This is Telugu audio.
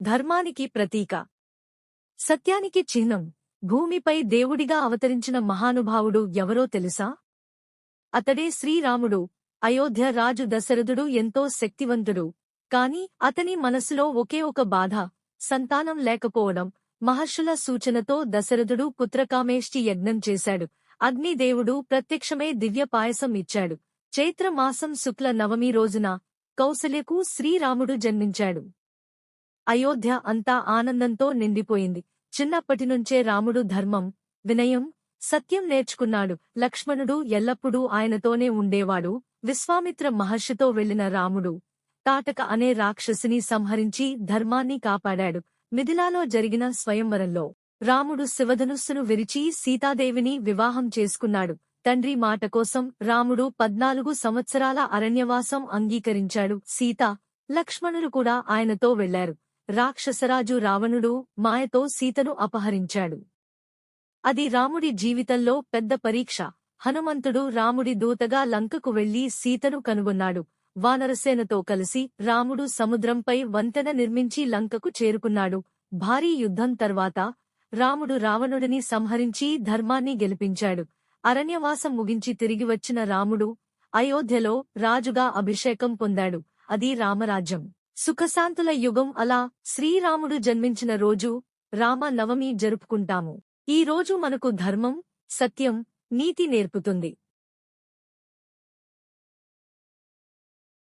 ధర్మానికి ప్రతీక, సత్యానికి చిహ్నం. భూమిపై దేవుడిగా అవతరించిన మహానుభావుడు ఎవరో తెలుసా? అతడే శ్రీరాముడు. అయోధ్య రాజు దశరథుడు ఎంతో శక్తివంతుడు. కాని అతని మనసులో ఒకే ఒక బాధ, సంతానం లేకపోవడం. మహర్షుల సూచనతో దశరథుడు పుత్రకామేష్టి యజ్ఞం చేశాడు. అగ్నిదేవుడు ప్రత్యక్షమై దివ్య పాయసం ఇచ్చాడు. చైత్రమాసం శుక్ల నవమి రోజున కౌసల్యకు శ్రీరాముడు జన్మించాడు. అయోధ్య అంతా ఆనందంతో నిండిపోయింది. చిన్నప్పటినుంచే రాముడు ధర్మం, వినయం, సత్యం నేర్చుకున్నాడు. లక్ష్మణుడు ఎల్లప్పుడూ ఆయనతోనే ఉండేవాడు. విశ్వామిత్ర మహర్షితో వెళ్లిన రాముడు తాటక అనే రాక్షసిని సంహరించి ధర్మాన్ని కాపాడాడు. మిథిలాలో జరిగిన స్వయంవరంలో రాముడు శివధనుస్సును విరిచి సీతాదేవిని వివాహం చేసుకున్నాడు. తండ్రి మాట కోసం రాముడు 14 సంవత్సరాల అరణ్యవాసం అంగీకరించాడు. సీత, లక్ష్మణులు కూడా ఆయనతో వెళ్లారు. రాక్షసరాజు రావణుడు మాయతో సీతను అపహరించాడు. అది రాముడి జీవితంలో పెద్ద పరీక్ష. హనుమంతుడు రాముడి దూతగా లంకకు వెళ్లి సీతను కనుగొన్నాడు. వానరసేనతో కలిసి రాముడు సముద్రంపై వంతెన నిర్మించి లంకకు చేరుకున్నాడు. భారీ యుద్ధం తర్వాత రాముడు రావణుడిని సంహరించి ధర్మాన్ని గెలిపించాడు. అరణ్యవాసం ముగించి తిరిగి వచ్చిన రాముడు అయోధ్యలో రాజుగా అభిషేకం పొందాడు. అది రామరాజ్యం, సుఖశాంతుల యుగం. అలా శ్రీరాముడు జన్మించిన రోజు రామ నవమి జరుపుకుంటాము. ఈ రోజు మనకు ధర్మం, సత్యం, నీతి నేర్పుతుంది.